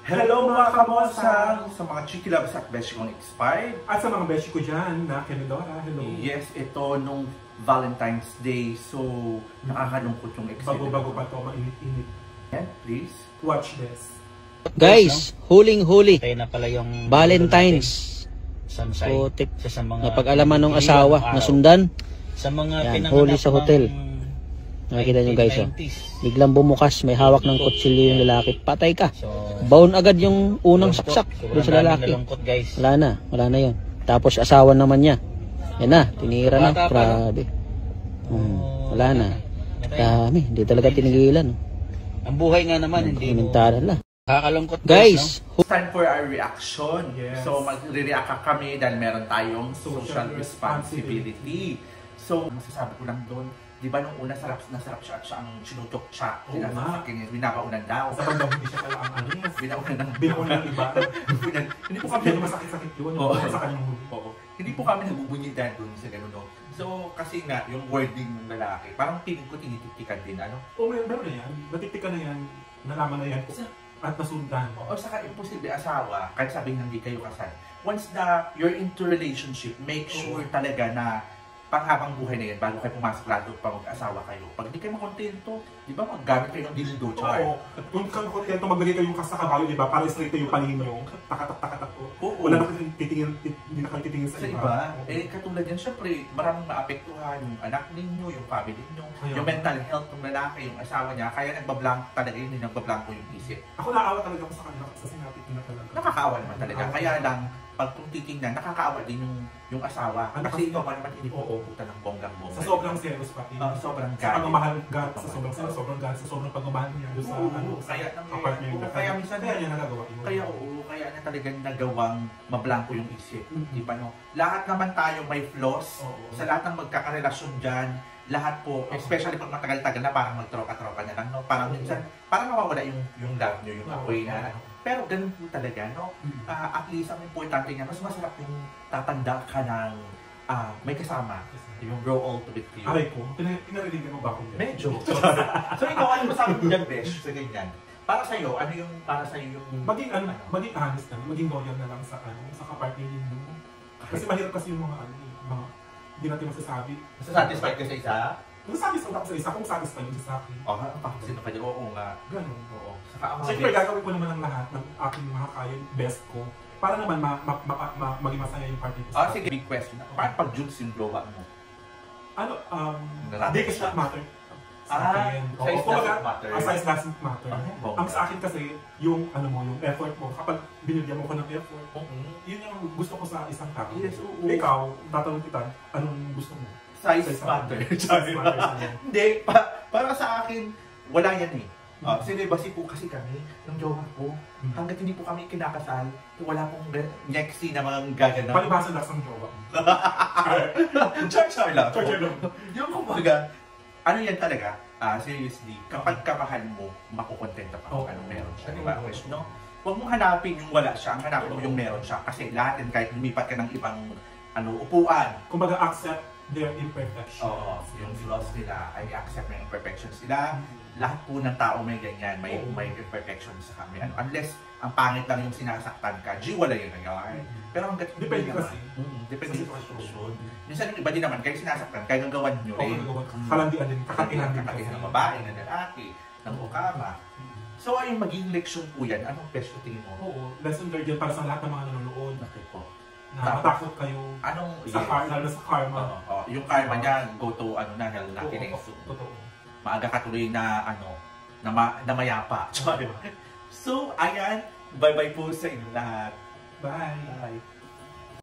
Hello mga kamosang! Sa mga Chiki Loves at Beshi kong expired. At sa mga Beshi ko dyan na Kenedora, hello. Yes, ito nung Valentine's Day. So, nakakalungkot yung excited. Bago-bago pa ito, mainit-init. Yeah, please. Watch this. Guys, huling-huli. Tayo na pala yung Valentine's. Sunshine. Putik. Sa mga napag-alaman ng asawa na sundan. Sa mga yan, huli sa hotel. Nakikita nyo guys, oh. Biglang bumukas, may hawak ng kutsilyo yung lalaki. Patay ka. So, baon agad yung unang saksak doon sa lalaki. Guys. Wala na yun. Tapos asawa naman niya. Yan na, tinira na. Grabe. Wala na. Dami, hindi talaga tinigilan. Ang buhay nga naman, hindi mo. Komentaran lang. Nakakalungkot guys. It's time for our reaction. Yes. So, magre-react kami dahil meron tayong social responsibility. So, masasabi ko lang doon, di ba nung una nasarap siya at siya ang sinutok siya. Binabaunan daw. Sa bandang hindi siya pala ang ano. Binaunan ng iba. Hindi po kami masakit-sakit yun. Sa kanyang huli. Hindi po kami nagbubunyitan doon sa gano'n. No? So, kasi nga, yung wording ng lalaki, parang feeling ko tinititikan din, ano? Meron na yan. Natitikan na yan. Nalaman na yan. At nasundan. O saka, imposible asawa, kahit sabihin hindi kayo kasal. Once na you're into relationship, make sure talaga na panghabang buhay na yan bago kayo pumasok lalo pa mag-asawa kayo. Pag hindi kayo makontento, di ba maggamit kayo ng dildo, char? Oo. Kung kontento magbigay kayo yung kasakabayo, di ba? Para straight yung panin nyo. Takatak-takatak po. Wala na titingin, hindi na kayo titingin sa iba. Eh, katulad yan, syempre, maraming maapektuhan yung anak ninyo, yung family ninyo, yung mental health ng lalaki, yung asawa niya. Kaya nagbablank talaga yun, nagbablanko yung isip. Ako naawa talaga ako sa kanila kasi sinabi ko na talaga. Nakakaawa naman talaga. Kaya lang, pag kung titingnan, nakakaawa din yung asawa. Kasi ikaw naman hindi po uubutan ng bonggang-bonggang. Sa sobrang selos pati. Sobrang galit. Sa pagmamahal, galit sa sobrang selos, sobrang galit sa sobrang pagmamahal niya doon sa apartment. Kaya minsan kaya niya nagagawa yun. Kaya niya talagang nagawang mablangko yung isip. Di ba no? Lahat naman tayo may flaws. Sa lahat ng magkakarelasyon dyan, lahat po, especially pag matagal-tagal na, parang magtropa-tropa na lang, no? Parang minsan, parang mawawala yung love nyo, yung apoy na. Pero ganun po talaga, no? At least, ang importante niya, mas masarap yung tatanda ka ng may kasama. Yung grow old to be with you. Aray ko, pinarinig mo ba akong yan? Medyo. So ikaw, ano masabi mo dyan, Besh, sa ganyan? Para sa'yo, ano yung, maging honest na, maging loyal na lang sa kapartner ninyo. Kasi mahirap kasi yung mga hindi natin masasabi. Satisfied ka sa isa? Satisfied ako sa isa, kung satisfied yun sa akin. Sino ka dyan? Oo nga. Ganun. Oo. Siyempre, gagawin ko naman ang lahat ng aking makakaya, best ko. Para naman maging masaya yung party ko. Sige, big question. Paano pag Jules yung blow up mo? Dick is not matter. Size doesn't matter. Size doesn't matter. Ang sa akin kasi, yung effort mo, kapag binigyan mo ko ng effort, yun yung gusto ko sa isang tao. Yes, ikaw, tatanong kita, anong gusto mo? Size matter. Hindi, para sa akin, wala yan eh. Sinibasi po kasi kami ng jowa ko. Hanggat hindi po kami kinakasal, wala pong nexi na mga gaganap. Palibasa lang sa jowa. Char lang. Yung kumbaga, ano yan talaga, seriously, kapag kamahal mo, makukontenta pa kung anong meron siya, di ba? No? Huwag mong hanapin yung wala siya, ang hanapin mo yung meron siya. Kasi lahat yan, kahit lumipat ka ng ibang upuan. Kumbaga, accept their imperfections. Oo, yung flaws nila, ay accept may imperfections nila. Lahat po ng tao may ganyan, may imperfections sa kami. Unless, ang pangit lang yung sinasaktan ka, wala yun nangyari. Pero hanggat depende kasi. Depende sa sitwasyon. Minsan yung iba din naman, kayo sinasaktan, kaya gagawan nyo rin. Kalandian din, kakatihan din kasi. Ng babae, ng lalaki, ng ukama. So ayun, maging leksyon po yan. Anong best tingin mo? Oo, lesson learned yan para sa lahat ng mga nanonood. Okay po. Na matakot kayo lalo sa karma. Yung karma niya, go to hell na kinis. Totoo. Maaga ka tuloy na na mayapa. So, ayan, bye-bye po sa inyo lahat. Bye.